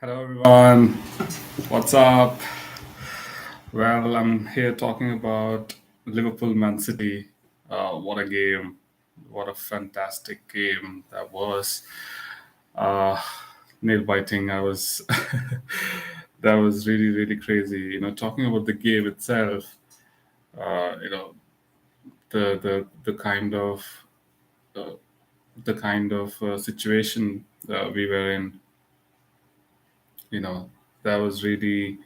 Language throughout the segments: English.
Hello everyone, what's up? Well, I'm here talking about Liverpool Man City. What a game! What a fantastic game that was. Uh, Nail biting. I was that was really crazy. Talking about the game itself. Uh, you know, the kind of uh, situation we were in. That was really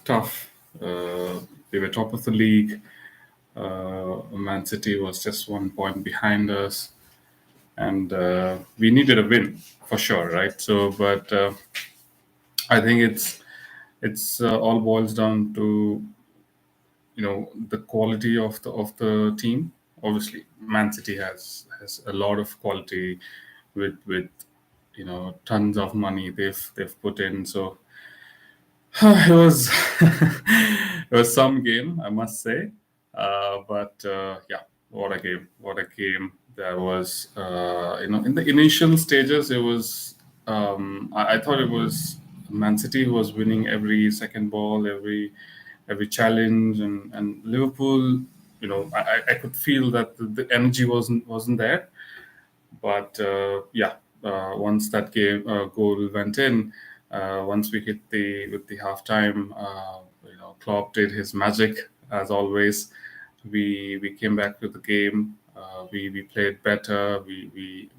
tough. We were top of the league. Man City was just 1 point behind us, and we needed a win for sure, right? But I think it's all boils down to the quality of the team. Obviously, Man City has a lot of quality with tons of money they've put in. So it was it was some game, I must say. But yeah, what a game! What a game! There was, in the initial stages, it was. I thought it was Man City who was winning every second ball, every challenge, and Liverpool. I could feel that the energy wasn't there. But yeah, once that game goal went in, once we hit the with the halftime, Klopp did his magic as always. We came back to the game. We played better. We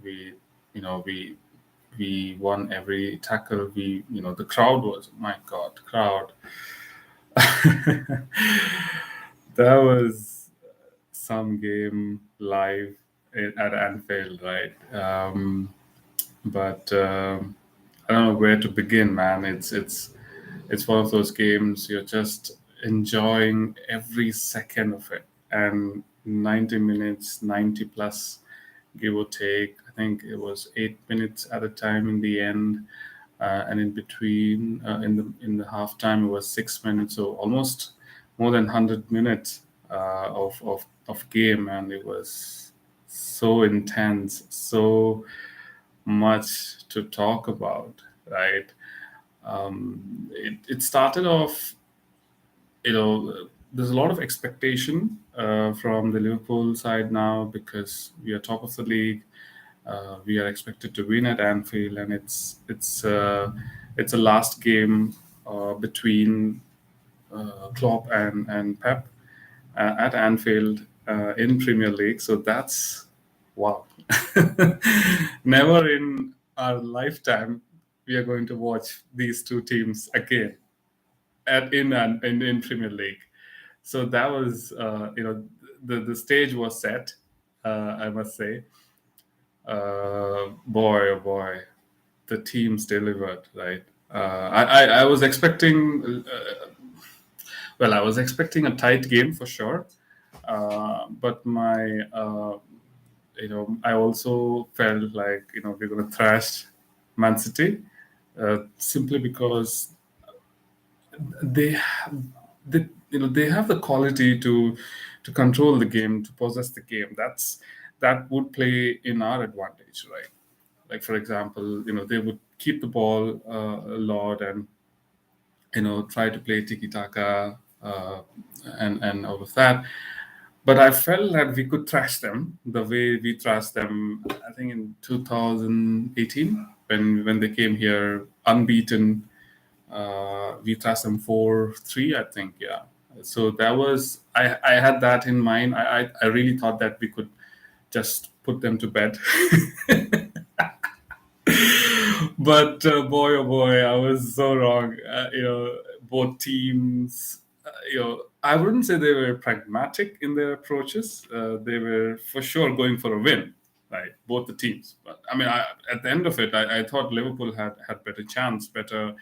won every tackle. The crowd was, my God, crowd. That was some game live at Anfield, right? But I don't know where to begin, man. It's one of those games you're just enjoying every second of it, and 90 minutes, 90 plus, give or take. I think it was 8 minutes at a time in the end, and in between, in the halftime, it was 6 minutes, so almost more than 100 minutes of game, and it was so intense, so much to talk about, right? It started off, there's a lot of expectation from the Liverpool side now because we are top of the league. We are expected to win at Anfield, and it's a last game between Klopp and Pep at Anfield in Premier League. So that's wow. Never in our lifetime we are going to watch these two teams again in Premier League. So that was the stage was set. I must say, boy oh boy, the teams delivered, right. I was expecting I was expecting a tight game for sure, but I also felt like we're gonna thrash Man City, simply because they they have the quality to control the game, to possess the game. That would play in our advantage, right? Like, for example, they would keep the ball a lot, and try to play tiki taka, and all of that. But I felt that we could thrash them the way we thrashed them, I think, in 2018 when they came here unbeaten. We thrashed them 4-3, I think. Yeah. So that was, I had that in mind. I really thought that we could just put them to bed. But boy, oh boy, I was so wrong. Both teams, I wouldn't say they were pragmatic in their approaches. They were for sure going for a win, right? Both the teams. But I mean, at the end of it, I thought Liverpool had better chance, better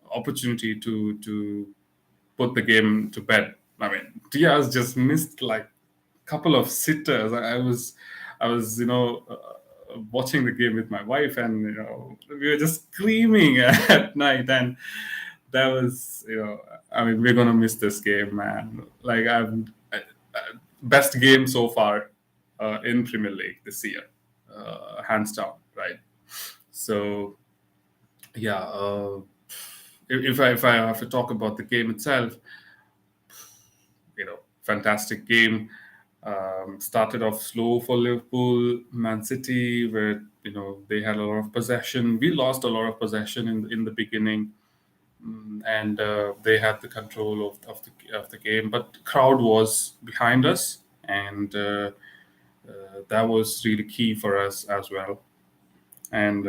opportunity to put the game to bed. I mean, Diaz just missed like couple of sitters. I was watching the game with my wife, and we were just screaming at night, and that was, I mean, we're gonna miss this game, man. Like, best game so far in Premier League this year, hands down, right? So Yeah, if I have to talk about the game itself, fantastic game. Started off slow for Liverpool. Man City, where they had a lot of possession. We lost a lot of possession in the beginning, and they had the control of the game. But crowd was behind us, and that was really key for us as well. And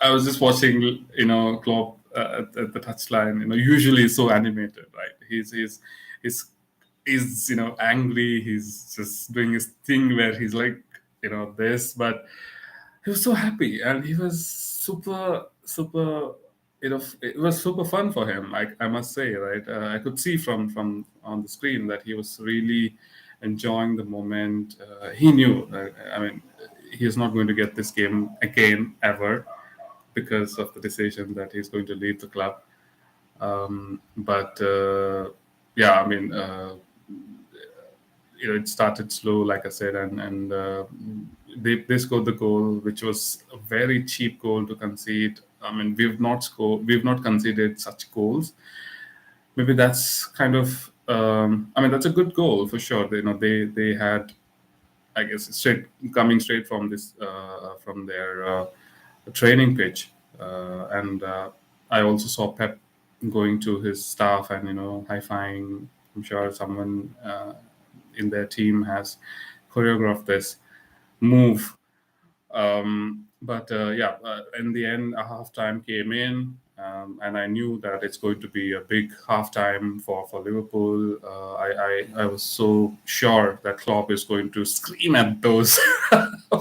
I was just watching, Klopp at the touchline. Usually so animated, right? He's he's angry. He's just doing his thing where he's like, this, but he was so happy and he was super. It was super fun for him. I must say, right? I could see from on the screen that he was really enjoying the moment. He knew. I mean, he is not going to get this game again ever because of the decision that he's going to leave the club. But yeah, I mean, it started slow, like I said, and they scored the goal, which was a very cheap goal to concede. I mean, we've not conceded such goals. Maybe that's kind of, I mean, that's a good goal for sure. They had, I guess, coming straight from from their training pitch, and I also saw Pep going to his staff and high-fiving. I'm sure someone in their team has choreographed this move. But yeah, in the end, a halftime came in, and I knew that it's going to be a big halftime for Liverpool. I was so sure that Klopp is going to scream at those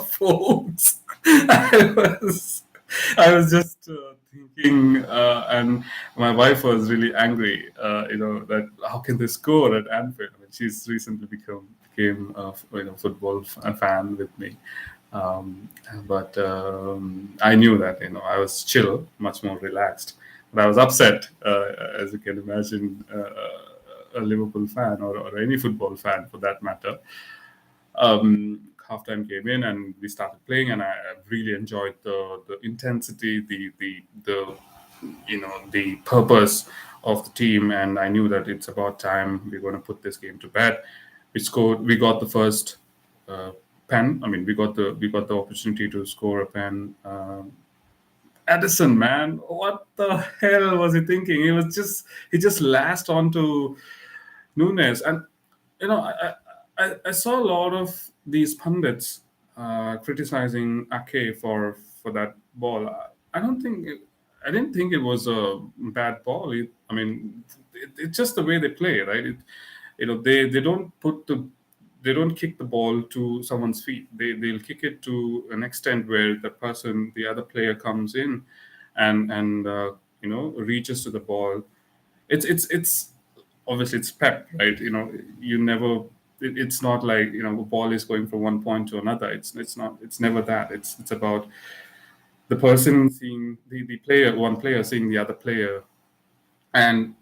folks. I was I was just thinking, and my wife was really angry. That how can they score at Anfield? I mean, she's recently became a football fan with me, um, but I knew that I was chill, much more relaxed. But I was upset, as you can imagine, a Liverpool fan or any football fan for that matter. Halftime came in and we started playing, and I really enjoyed the intensity, the the purpose of the team, and I knew that it's about time we're going to put this game to bed. We scored. We got the first uh, pen. I mean, we got the opportunity to score a pen. Edison, man, what the hell was he thinking? He just lashed onto Nunes, and I saw a lot of these pundits criticizing Ake for that ball. I don't think I didn't think it was a bad ball. I mean, it's just the way they play, right? They don't they don't kick the ball to someone's feet. They'll kick it to an extent where the other player comes in, and reaches to the ball. It's obviously it's Pep, right? You never. It's not like the ball is going from one point to another. It's not. It's never that. It's about the person seeing the player, one player seeing the other player, and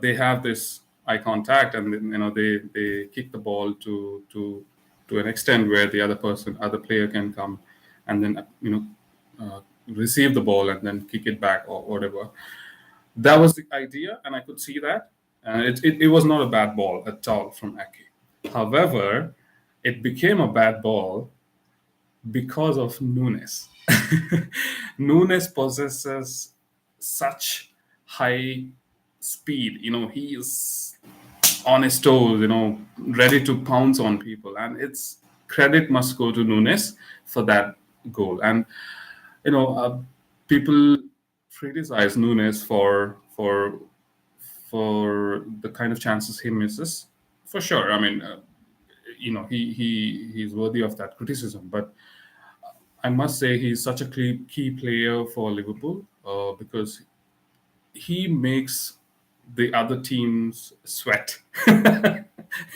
they have this eye contact, and then, they kick the ball to an extent where the other player can come, and then receive the ball and then kick it back or whatever. That was the idea, and I could see that. And it was not a bad ball at all from Ake. However, it became a bad ball because of Nunes. Nunes possesses such high speed. He is on his toes, ready to pounce on people. And it's credit must go to Nunes for that goal. And you know, uh, people criticize Nunes for the kind of chances he misses. For sure, I mean, he's worthy of that criticism. But I must say he's such a key player for Liverpool because he makes the other teams sweat.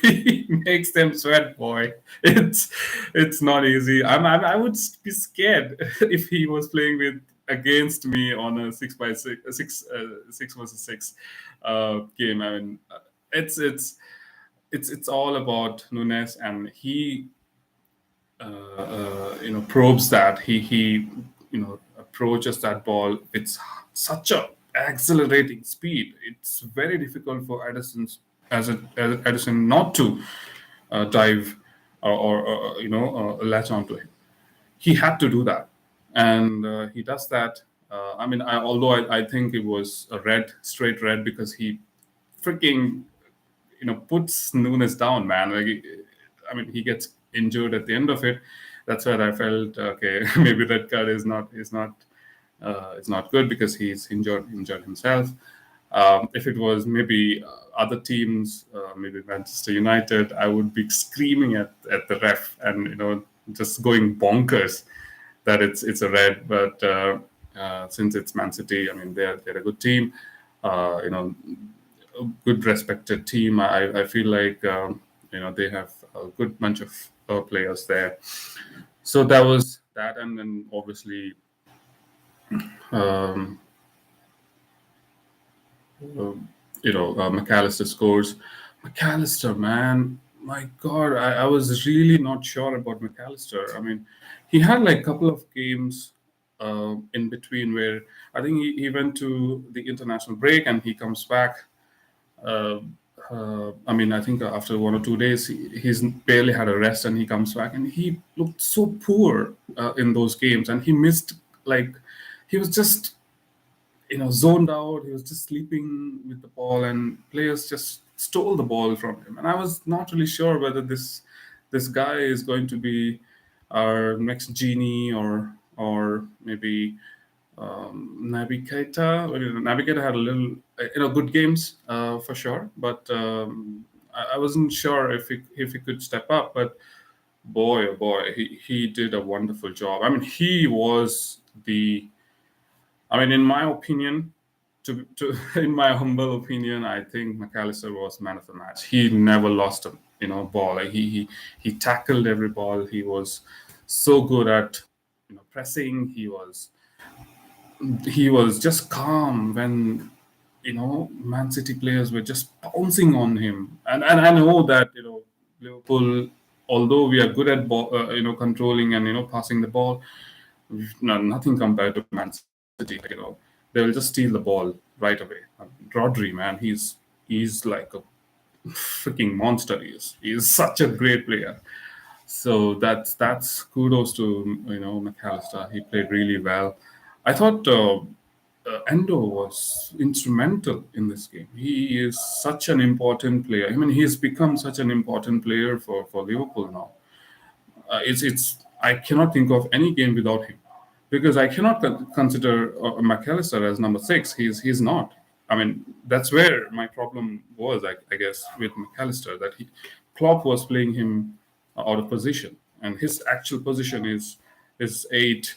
He makes them sweat, boy. It's not easy. I would be scared if he was playing with against me on a 6 by 6, 6 versus 6 game. I mean, it's all about Nunes, and he probes that he approaches that ball with such a accelerating speed. It's very difficult for Edison not to dive or latch onto him. He had to do that, and he does that. Although I think it was a red, straight red, because he freaking puts Nunes down, man. He gets injured at the end of it. That's where I felt okay. Maybe red card is not good because he's injured himself. If it was maybe other teams, maybe Manchester United, I would be screaming at the ref and just going bonkers that it's a red. But since it's Man City, they're a good team. A good respected team. I feel like they have a good bunch of players there. So that was that, and then obviously um, McAllister scores. McAllister, man, my God, I was really not sure about McAllister. He had like a couple of games in between where I think he went to the international break and he comes back. I think after 1 or 2 days, he's barely had a rest and he comes back and he looked so poor in those games, and he missed, like, he was just zoned out. He was just sleeping with the ball, and players just stole the ball from him. And I was not really sure whether this guy is going to be our next genie, or maybe Naby Keita. Naby Keita had a little, good games for sure, but I wasn't sure if he could step up. But boy, oh boy, he did a wonderful job. He was the in my opinion, in my humble opinion, I think McAllister was man of the match. He never lost a ball. Like he tackled every ball. He was so good at pressing. He was just calm when Man City players were just bouncing on him. And I know that Liverpool, although we are good at ball, controlling and passing the ball, nothing compared to Man City. They will just steal the ball right away. Rodri, man, he's like a freaking monster. He is such a great player. So that's kudos to McAllister. He played really well. I thought Endo was instrumental in this game. He is such an important player. He has become such an important player for Liverpool now. It's I cannot think of any game without him, because I cannot consider McAllister as number 6. He's not. That's where my problem was, I guess, with McAllister, that Klopp was playing him out of position, and his actual position is 8,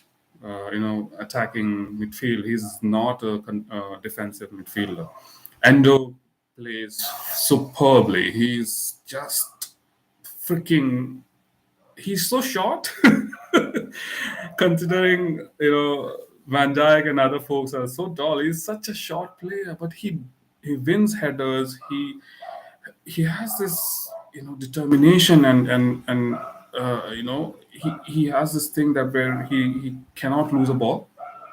attacking midfield. He's not a defensive midfielder. Endo plays superbly. He's just freaking. He's so short. Considering Van Dijk and other folks are so tall, he's such a short player, but he wins headers. He has this determination, and he has this thing that where he cannot lose a ball,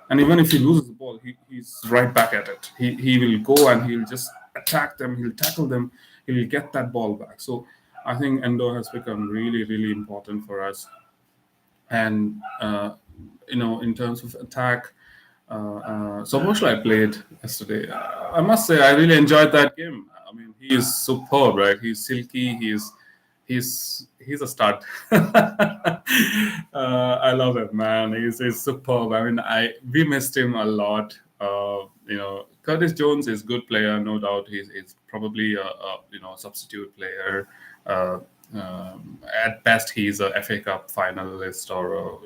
and even if he loses the ball, he's right back at it. He will go and he'll just attack them. He'll tackle them. He'll get that ball back. So I think Endo has become really, really important for us. And in terms of attack, Soboslai played yesterday. I must say, I really enjoyed that game. He is superb, right? He's silky. He's a stud. I love it, man. He's superb. We missed him a lot. Curtis Jones is a good player, no doubt. He's probably a substitute player. At best, he's a FA Cup finalist or a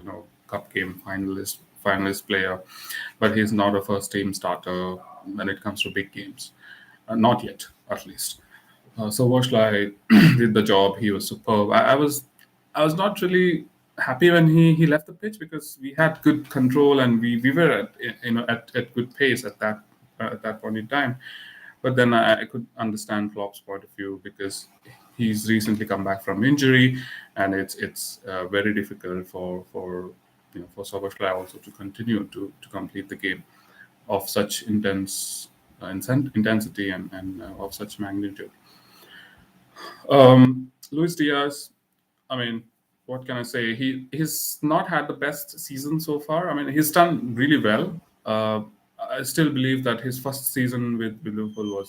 cup game finalist player, but he's not a first team starter when it comes to big games. Not yet, at least. So Washlai did the job. He was superb. I was not really happy when he left the pitch, because we had good control and we were at good pace at that point in time. But then I could understand Klopp's point of view, because he's recently come back from injury, and it's very difficult for for Soboslai also to continue to complete the game of such intensity and of such magnitude. Luis Diaz, I mean, what can I say? He's not had the best season so far. I mean, he's done really well. I still believe that his first season with Liverpool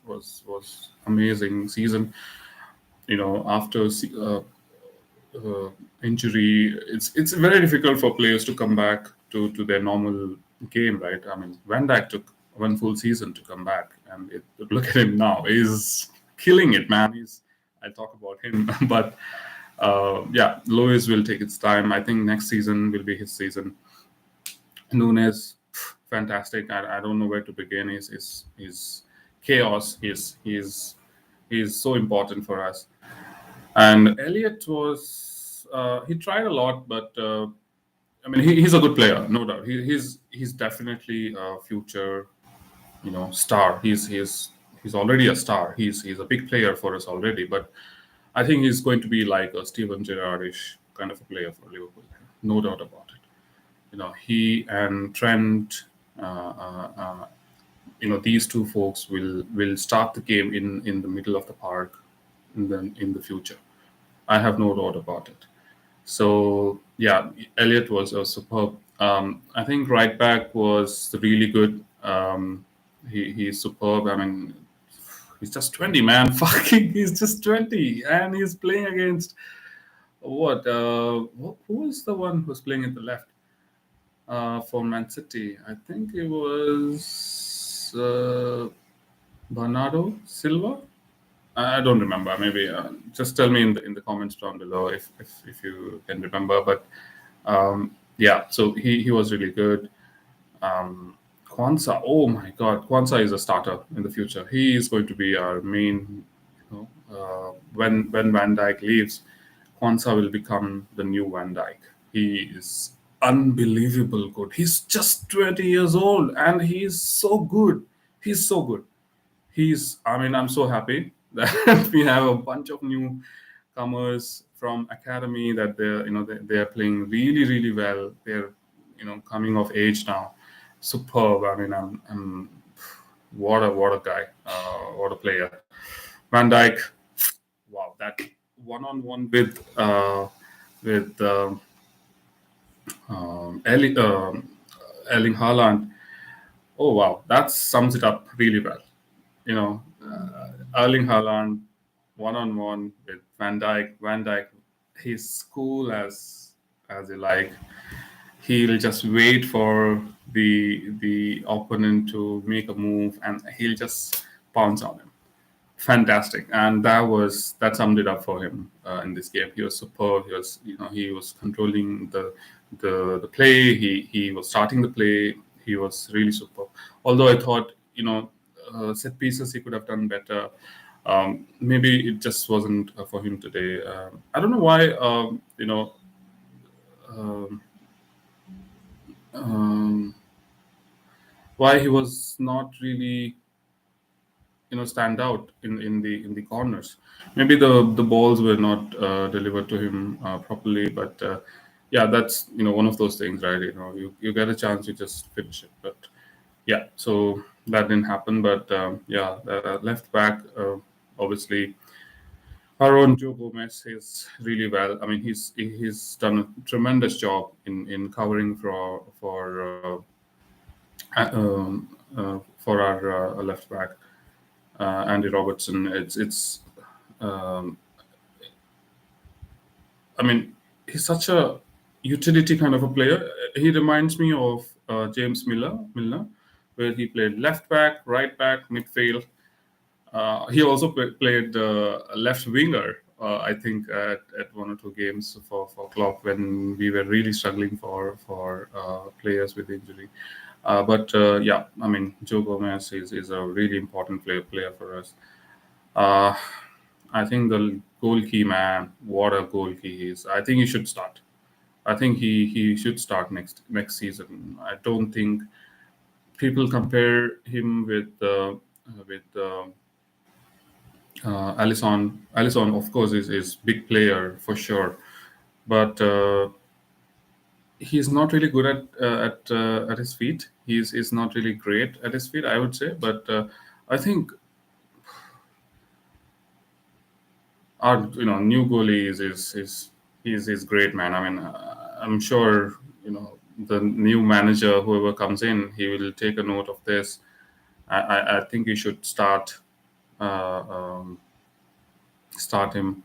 was amazing season. After injury, it's very difficult for players to come back to their normal game, right? I mean, Van Dijk took one full season to come back, and look at him now. He's killing it, man. I talk about him, but yeah, Lois will take its time. I think next season will be his season. Nunes, fantastic. I don't know where to begin. He's chaos. He's so important for us. And Elliot was he tried a lot, but I mean he's a good player, no doubt. He's definitely a future star. He's already a star. He's a big player for us already, but I think he's going to be like a Steven Gerrardish kind of a player for Liverpool, no doubt about it. He and Trent, these two folks will start the game in the middle of the park in the future. I have no doubt about it. So yeah, Elliot was a superb. I think right back was really good. He's superb. I mean, he's just 20, man. Fucking, he's just 20, and he's playing against what? Who was the one who's playing at the left for Man City? I think it was Bernardo Silva. I don't remember. Maybe just tell me in the comments down below if you can remember. But yeah, so he was really good. Kwanzaa, oh my God, Kwanzaa is a starter in the future. He is going to be our main. When Van Dijk leaves, Kwanzaa will become the new Van Dijk. He is unbelievable good. He's just 20 years old and he's so good. He's so good. I mean, I'm so happy that we have a bunch of newcomers from academy that they're playing really, really well. They're, coming of age now. Superb. I mean, I'm what a guy, what a player. Van Dijk, wow, that one-on-one with Erling Haaland. Oh wow, that sums it up really well. Erling Haaland one-on-one with Van Dijk. Van Dijk, he's cool as you like. He'll just wait for the opponent to make a move, and he'll just pounce on him. Fantastic, and that summed it up for him in this game. He was superb. He was controlling the play. He was starting the play. He was really superb. Although I thought set pieces he could have done better. Maybe it just wasn't for him today. I don't know why. Um, why he was not really stand out in the corners. Maybe the balls were not delivered to him properly, but yeah, that's one of those things, right? You get a chance, you just finish it. But yeah, so that didn't happen. But yeah, left back, obviously our own Joe Gomez is really well. I mean, he's done a tremendous job in covering for our left back, Andy Robertson. It's I mean, he's such a utility kind of a player. He reminds me of James Milner, where he played left back, right back, midfield. He also played left winger, I think, at one or two games for Klopp when we were really struggling for players with injury. But yeah, I mean, Joe Gomez is a really important player for us. I think the goal key man, what a goal key he is. I think he should start. I think he should start next season. I don't think people compare him with Alisson. Alisson, of course, is big player for sure, but he's not really good at his feet. He's not really great at his feet, I would say. But I think our new goalie is great, man. I mean, I'm sure the new manager, whoever comes in, he will take a note of this. I think you should uh, um, start him.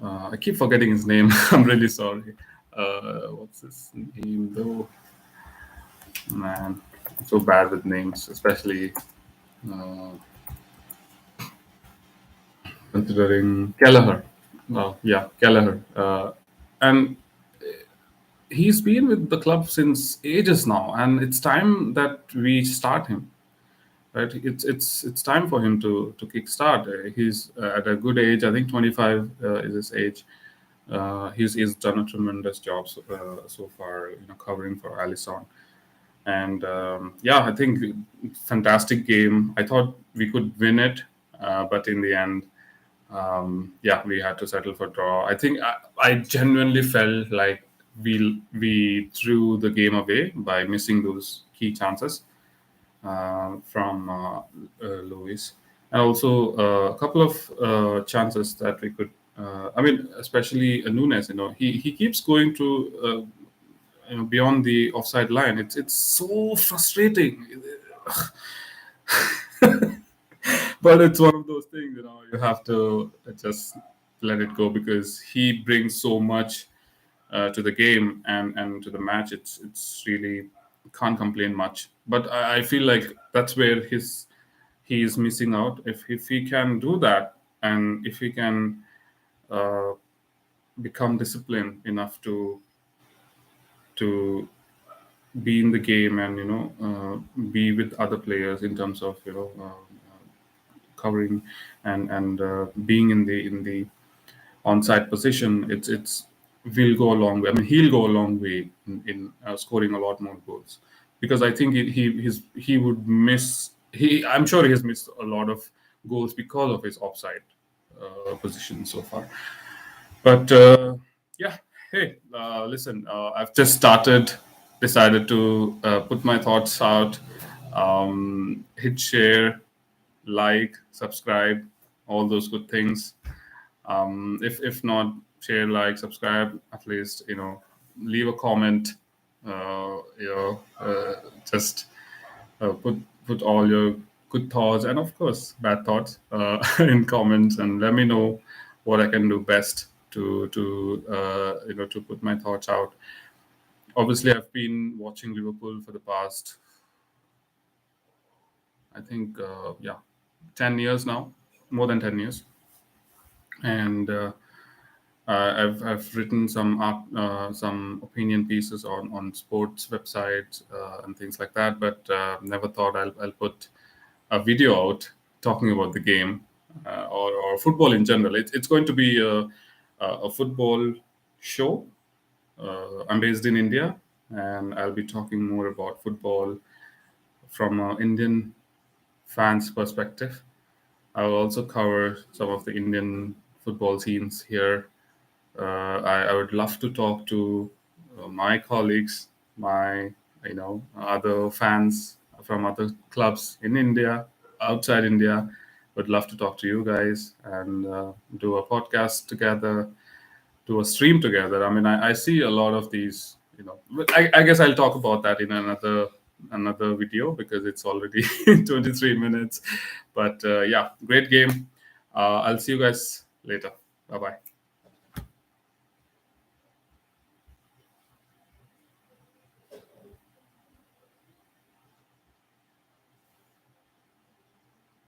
I keep forgetting his name. I'm really sorry. What's his name though? Man, I'm so bad with names, especially uh, considering Kelleher. Yeah, Kelleher. And he's been with the club since ages now, and it's time that we start him. Right? It's time for him to kickstart. He's at a good age. I think 25 is his age. He's done a tremendous job so far, covering for Alisson. And yeah, I think fantastic game. I thought we could win it, but in the end, yeah, we had to settle for draw. I think I genuinely felt like we threw the game away by missing those key chances from Lewis, and also a couple of chances that we could. I mean, especially Nunes. He keeps going to beyond the offside line. It's so frustrating. But it's one of those things, you have to just let it go because he brings so much to the game and to the match. It's really can't complain much. But I feel like that's where he is missing out. If he can do that, and if he can uh, become disciplined enough to be in the game and be with other players in terms of covering and being in the onside position, it's will go a long way. I mean, he'll go a long way in scoring a lot more goals because I think he would miss. I'm sure he has missed a lot of goals because of his offside position so far. But yeah, hey, listen, I've just decided to put my thoughts out. Hit share, like, subscribe, all those good things. If not, share, like, subscribe, at least leave a comment. Just put all your good thoughts and of course bad thoughts in comments, and let me know what I can do best to put my thoughts out. Obviously, I've been watching Liverpool for the past, I think, yeah, 10 years now, more than 10 years, and I've written some opinion pieces on sports websites and things like that, but never thought I'll put a video out talking about the game or football in general. It's going to be a football show. I'm based in India, and I'll be talking more about football from an Indian fans' perspective. I will also cover some of the Indian football scenes here. I would love to talk to my colleagues, my other fans from other clubs in India, outside India. Would love to talk to you guys and do a podcast together, do a stream together. I mean, I see a lot of these. But I guess I'll talk about that in another video because it's already 23 minutes. But yeah, great game. I'll see you guys later. Bye bye.